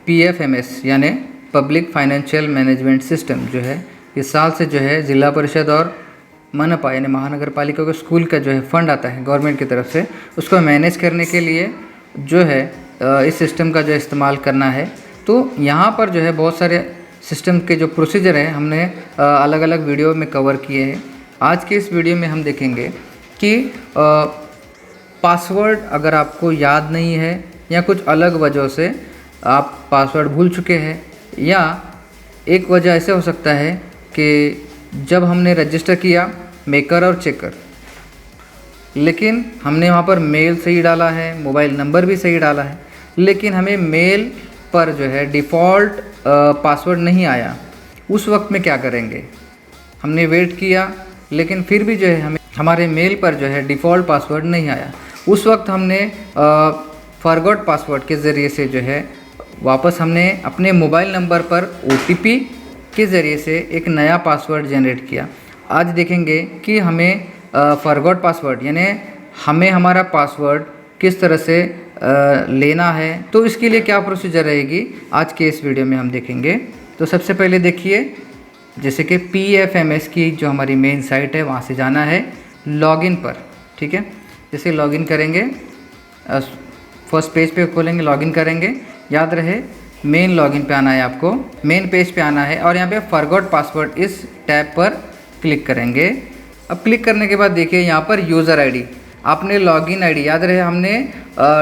PFMS यानी public financial management system जो है इस साल से जो है ज़िला परिषद और मनपा यानी महानगर पालिका के स्कूल का जो है फंड आता है गवर्नमेंट की तरफ से, उसको मैनेज करने के लिए जो है इस सिस्टम का जो इस्तेमाल करना है। तो यहाँ पर जो है बहुत सारे सिस्टम के जो प्रोसीजर हैं हमने अलग अलग वीडियो में कवर किए हैं। आज के इस वीडियो में हम देखेंगे कि पासवर्ड अगर आपको याद नहीं है या कुछ अलग वजह से आप पासवर्ड भूल चुके हैं, या एक वजह ऐसे हो सकता है कि जब हमने रजिस्टर किया मेकर और चेकर, लेकिन हमने वहाँ पर मेल सही डाला है, मोबाइल नंबर भी सही डाला है, लेकिन हमें मेल पर जो है डिफ़ॉल्ट पासवर्ड नहीं आया। उस वक्त में क्या करेंगे? हमने वेट किया लेकिन फिर भी जो है हमें हमारे मेल पर जो है डिफ़ॉल्ट पासवर्ड नहीं आया। उस वक्त हमने फॉरगॉट पासवर्ड के ज़रिए से जो है वापस हमने अपने मोबाइल नंबर पर OTP के ज़रिए से एक नया पासवर्ड जनरेट किया। आज देखेंगे कि हमें फॉरगॉट पासवर्ड यानी हमें हमारा पासवर्ड किस तरह से लेना है, तो इसके लिए क्या प्रोसीजर रहेगी आज के इस वीडियो में हम देखेंगे। तो सबसे पहले देखिए, जैसे कि PFMS की जो हमारी मेन साइट है वहाँ से जाना है लॉगिन पर, ठीक है। जैसे लॉगिन करेंगे, फर्स्ट पेज पे खोलेंगे, लॉगिन करेंगे, याद रहे मेन लॉगिन पे आना है, आपको मेन पेज पे आना है और यहाँ पे फॉरगॉट पासवर्ड इस टैब पर क्लिक करेंगे। अब क्लिक करने के बाद देखिए यहाँ पर यूज़र आईडी, आपने लॉगिन आईडी, याद रहे हमने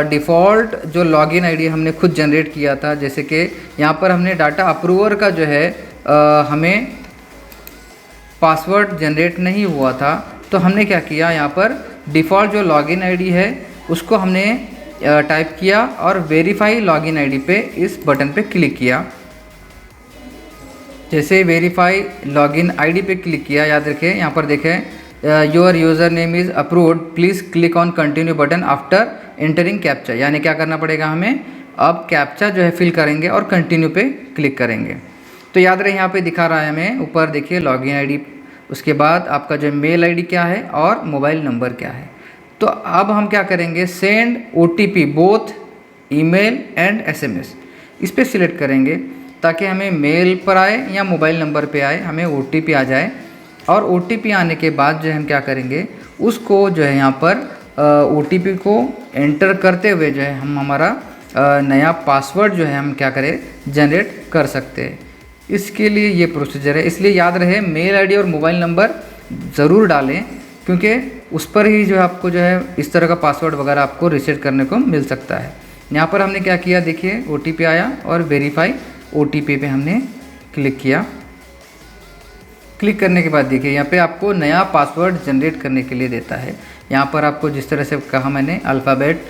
डिफ़ॉल्ट जो लॉगिन आईडी हमने खुद जनरेट किया था, जैसे कि यहाँ पर हमने डाटा अप्रूवर का जो है हमें पासवर्ड जनरेट नहीं हुआ था, तो हमने क्या किया, यहाँ पर डिफ़ॉल्ट जो लॉगिन आईडी है उसको हमने टाइप किया और वेरीफाई लॉगिन आईडी पे इस बटन पे क्लिक किया। जैसे वेरीफाई लॉगिन आईडी पे क्लिक किया, याद रखें यहाँ पर देखें your user name is approved, please click on continue button after entering captcha, यानी क्या करना पड़ेगा हमें, अब कैप्चा जो है फिल करेंगे और कंटिन्यू पे क्लिक करेंगे। तो याद रहे यहाँ पे दिखा रहा है हमें ऊपर देखिए लॉगिन आईडी, उसके बाद आपका जो मेल आईडी क्या है और मोबाइल नंबर क्या है। तो अब हम क्या करेंगे, send OTP both email and SMS, इस पर सिलेक्ट करेंगे ताकि हमें मेल पर आए या मोबाइल नंबर पे आए, हमें OTP आ जाए। और OTP आने के बाद जो है हम क्या करेंगे, उसको जो है यहाँ पर OTP को एंटर करते हुए जो है हम हमारा नया पासवर्ड जो है हम क्या करें, जनरेट कर सकते हैं। इसके लिए ये प्रोसीजर है, इसलिए याद रहे मेल आईडी और मोबाइल नंबर ज़रूर डालें, क्योंकि उस पर ही जो है आपको जो है इस तरह का पासवर्ड वगैरह आपको रीसेट करने को मिल सकता है। यहाँ पर हमने क्या किया, देखिए OTP आया और वेरीफाई OTP पे हमने क्लिक किया। क्लिक करने के बाद देखिए यहाँ पे आपको नया पासवर्ड जनरेट करने के लिए देता है। यहाँ पर आपको जिस तरह से कहा मैंने, अल्फ़ाबेट,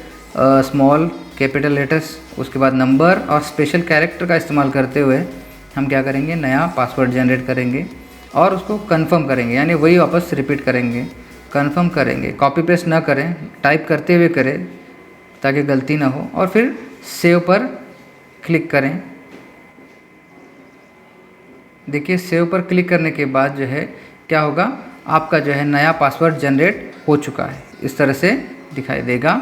स्मॉल, कैपिटल लेटर्स, उसके बाद नंबर और स्पेशल कैरेक्टर का इस्तेमाल करते हुए हम क्या करेंगे, नया पासवर्ड जनरेट करेंगे और उसको कंफर्म करेंगे, यानी वही वापस रिपीट करेंगे, कंफर्म करेंगे, कॉपी पेस्ट ना करें, टाइप करते हुए करें ताकि गलती ना हो, और फिर सेव पर क्लिक करें। देखिए सेव पर क्लिक करने के बाद जो है क्या होगा, आपका जो है नया पासवर्ड जनरेट हो चुका है, इस तरह से दिखाई देगा।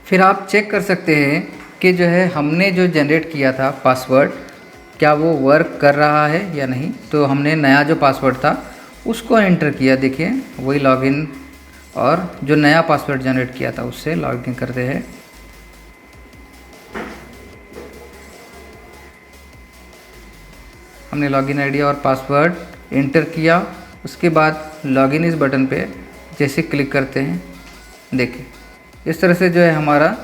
फिर आप चेक कर सकते हैं कि जो है हमने जो जनरेट किया था पासवर्ड, क्या वो वर्क कर रहा है या नहीं। तो हमने नया जो पासवर्ड था उसको एंटर किया, देखिए वही लॉगिन, और जो नया पासवर्ड जनरेट किया था उससे लॉगिन करते हैं। हमने लॉगिन आईडी और पासवर्ड एंटर किया, उसके बाद लॉगिन इस बटन पे जैसे क्लिक करते हैं, देखिए इस तरह से जो है हमारा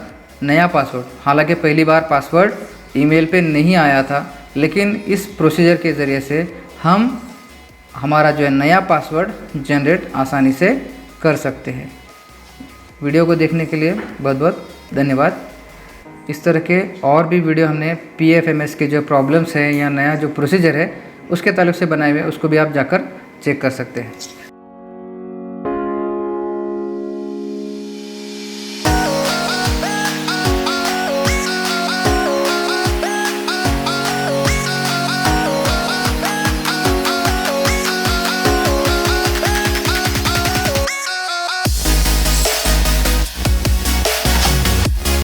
नया पासवर्ड, हालांकि पहली बार पासवर्ड ईमेल पे नहीं आया था, लेकिन इस प्रोसीजर के ज़रिए से हम हमारा जो है नया पासवर्ड जनरेट आसानी से कर सकते हैं। वीडियो को देखने के लिए बहुत बहुत धन्यवाद। इस तरह के और भी वीडियो हमने PFMS के जो प्रॉब्लम्स हैं या नया जो प्रोसीजर है उसके ताल्लुक़ से बनाए हुए, उसको भी आप जाकर चेक कर सकते हैं।